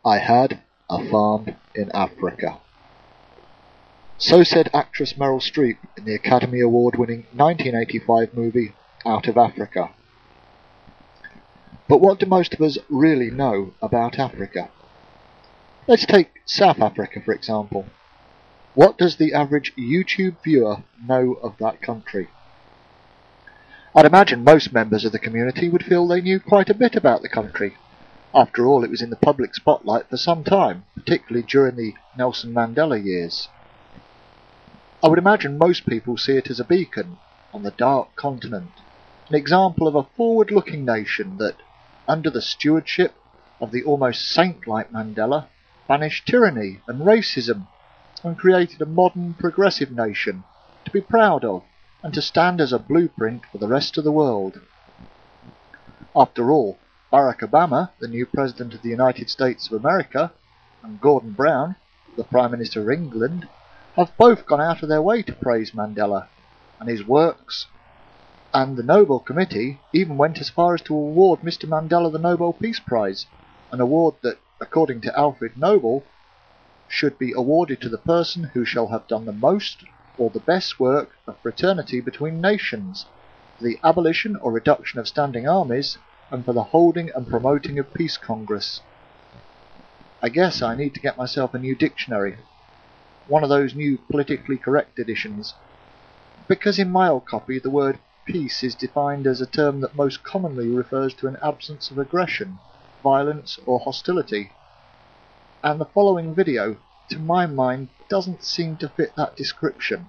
I had a farm in Africa. So said actress Meryl Streep in the Academy Award-winning 1985 movie Out of Africa. But what do most of us really know about Africa? Let's take South Africa for example. What does the average YouTube viewer know of that country? I'd imagine most members of the community would feel they knew quite a bit about the country. After all, it was in the public spotlight for some time, particularly during the Nelson Mandela years. I would imagine most people see it as a beacon on the dark continent, an example of a forward-looking nation that, under the stewardship of the almost saint-like Mandela, banished tyranny and racism and created a modern, progressive nation to be proud of and to stand as a blueprint for the rest of the world. After all, Barack Obama, the new President of the United States of America, and Gordon Brown, the Prime Minister of England, have both gone out of their way to praise Mandela and his works, and the Nobel Committee even went as far as to award Mr. Mandela the Nobel Peace Prize, an award that, according to Alfred Nobel, should be awarded to the person who shall have done the most or the best work of fraternity between nations, for the abolition or reduction of standing armies, and for the holding and promoting of Peace Congress. I guess I need to get myself a new dictionary, one of those new politically correct editions, because in my old copy the word peace is defined as a term that most commonly refers to an absence of aggression, violence or hostility, and the following video, to my mind, doesn't seem to fit that description.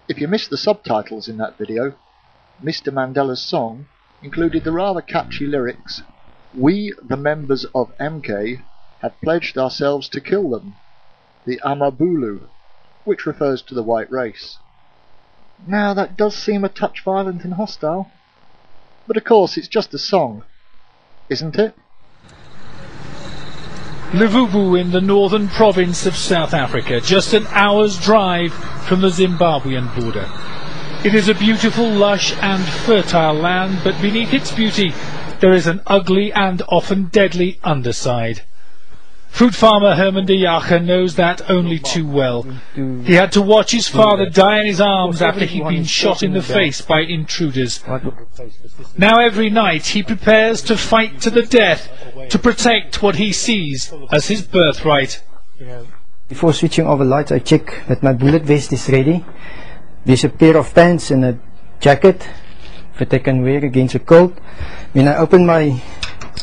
If you missed the subtitles in that video, Mr. Mandela's song included the rather catchy lyrics, "We, the members of MK, have pledged ourselves to kill them, the Amabulu," which refers to the white race. Now that does seem a touch violent and hostile, but of course it's just a song, isn't it? Livuvu in the northern province of South Africa, just an hour's drive from the Zimbabwean border. It is a beautiful, lush and fertile land, but beneath its beauty there is an ugly and often deadly underside. Fruit farmer Herman de Jager knows that only too well. He had to watch his father die in his arms after he'd been shot in the face by intruders. Now every night he prepares to fight to the death to protect what he sees as his birthright. Before switching over lights, I check that my bullet vest is ready. There's a pair of pants and a jacket that I can wear against the cold. When I open my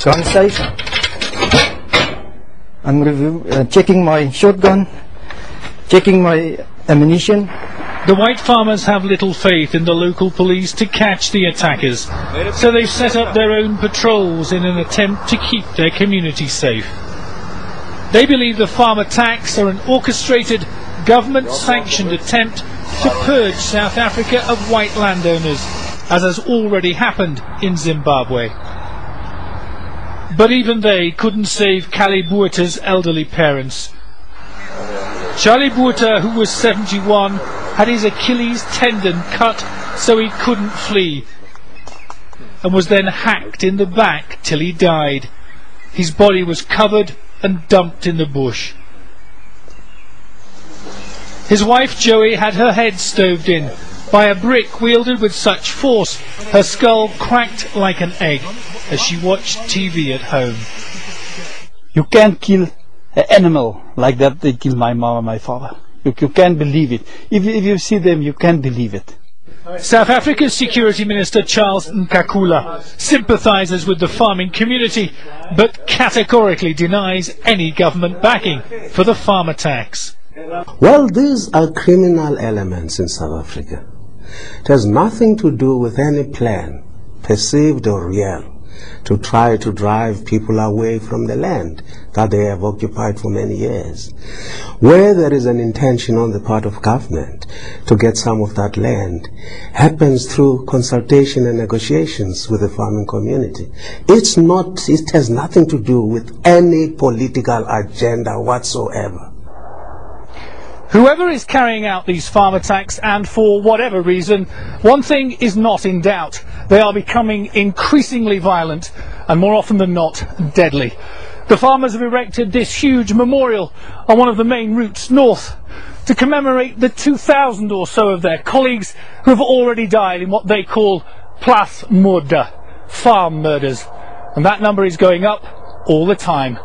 gun safe, I'm checking my shotgun, checking my ammunition. The white farmers have little faith in the local police to catch the attackers, so they've set up their own patrols in an attempt to keep their community safe. They believe the farm attacks are an orchestrated, government-sanctioned attempt to purge South Africa of white landowners, as has already happened in Zimbabwe. But even they couldn't save Kali Buerta's elderly parents. Charlie Buerta, who was 71, had his Achilles tendon cut so he couldn't flee. and was then hacked in the back till he died. His body was covered and dumped in the bush. His wife Joey had her head stoved in by a brick wielded with such force her skull cracked like an egg as she watched TV at home. You can't kill an animal like that they killed my mom and my father. You can't believe it. If you see them, you can't believe it. South Africa's Security Minister Charles Nkakula sympathises with the farming community but categorically denies any government backing for the farmer tax. Well, these are criminal elements in South Africa. It has nothing to do with any plan, perceived or real, to try to drive people away from the land that they have occupied for many years. Where there is an intention on the part of government to get some of that land, happens through consultation and negotiations with the farming community. It has nothing to do with any political agenda whatsoever. Whoever is carrying out these farm attacks, and for whatever reason, one thing is not in doubt. They are becoming increasingly violent and more often than not deadly. The farmers have erected this huge memorial on one of the main routes north to commemorate the 2,000 or so of their colleagues who have already died in what they call plaasmoorde, farm murders. And that number is going up all the time.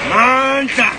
Manta